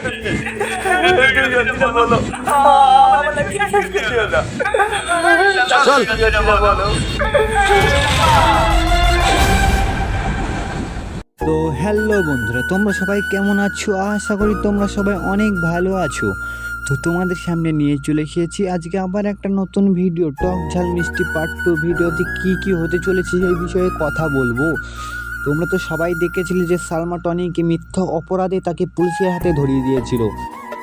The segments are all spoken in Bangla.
বলো চল বলো। তো হ্যালো বন্ধুরা, তোমরা সবাই কেমন আছো? আশা করি তোমরা সবাই অনেক ভালো আছো। তো তোমাদের সামনে নিয়ে চলে এসেছি আজকে আবার একটা নতুন ভিডিও, টক ঝাল মিষ্টি পার্ট 2। ভিডিওতে কি হতে চলেছে সেই বিষয়ে কথা বলবো। তোমরা তো সবাই দেখেছিলে যে সালমা টনিকে মিথ্যা অপরাধে তাকে পুলিশের হাতে ধরিয়ে দিয়েছিল,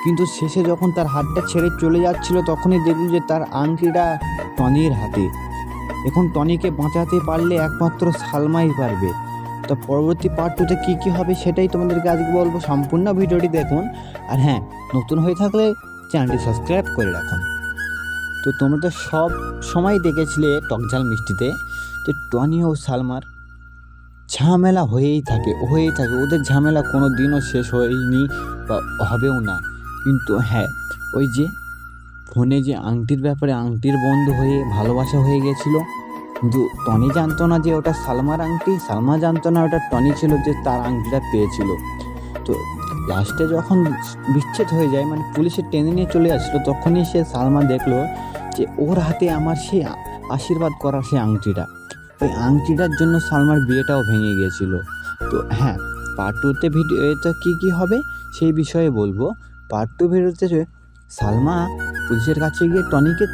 কিন্তু শেষে যখন তার হাতটা ছেড়ে চলে যাচ্ছিল তখনই দেখল যে তার আংটিটা টনির হাতে। এখন টনিকে বাঁচাতে পারলে একমাত্র সালমাই পারবে। তো পরবর্তী পার্ট 2তে কী হবে সেটাই তোমাদেরকে আজকে বলবো। সম্পূর্ণ ভিডিওটি দেখুন, আর হ্যাঁ, নতুন হয়ে থাকলে চ্যানেলটি সাবস্ক্রাইব করে রাখুন। তো তোমরা তো সব সময় দেখেছিলে টকঝাল মিষ্টিতে যে টনি ও সালমার ঝামেলা হয়েই থাকে। ওদের ঝামেলা কোনো দিনও শেষ হয়নি বা হবেও না। কিন্তু হ্যাঁ, ওই যে ফোনে যে আংটির ব্যাপারে আংটির বন্ধু হয়ে ভালোবাসা হয়ে গেছিলো, কিন্তু টনি জানতো না যে ওটা সালমার আংটি, সালমা জানতো না ওটা টনি ছিল যে তার আংটিটা পেয়েছিল। তো লাস্টে যখন বিচ্ছেদ হয়ে যায়, মানে পুলিশে টেনে নিয়ে চলে আসছিলো, তখনই সে সালমা দেখলো যে ওর হাতে আমার সে আশীর্বাদ করা সে আংটিটা, ওই আংটিটার জন্য সালমার বিয়েটাও ভেঙে গিয়েছিল। তো হ্যাঁ, পার্ট 2তে ভিডিওটা কী হবে সেই বিষয়ে বলবো। পার্ট 2 ভিডিওতে সালমা পুলিশের কাছে গিয়ে টনিকে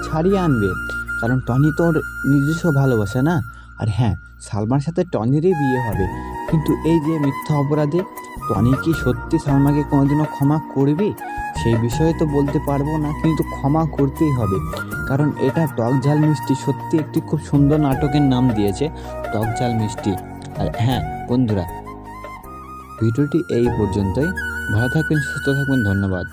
ছাড়িয়ে আনবে, কারণ টনি তো ওর নিজস্ব ভালোবাসে না। আর হ্যাঁ, সালমার সাথে টনিরই বিয়ে হবে। কিন্তু এই যে মিথ্যা অপরাধে টনি কি সত্যি সালমাকে কোনোদিনও ক্ষমা করবি সেই বিষয়ে তো বলতে পারবো না, কিন্তু ক্ষমা করতেই হবে, কারণ এটা টক ঝাল মিষ্টি সত্যি একটি খুব সুন্দর নাটকের নাম দিয়েছে, টক ঝাল মিষ্টি। আর হ্যাঁ বন্ধুরা, ভিডিওটি এই পর্যন্তই। ভালো থাকবেন, সুস্থ থাকবেন, ধন্যবাদ।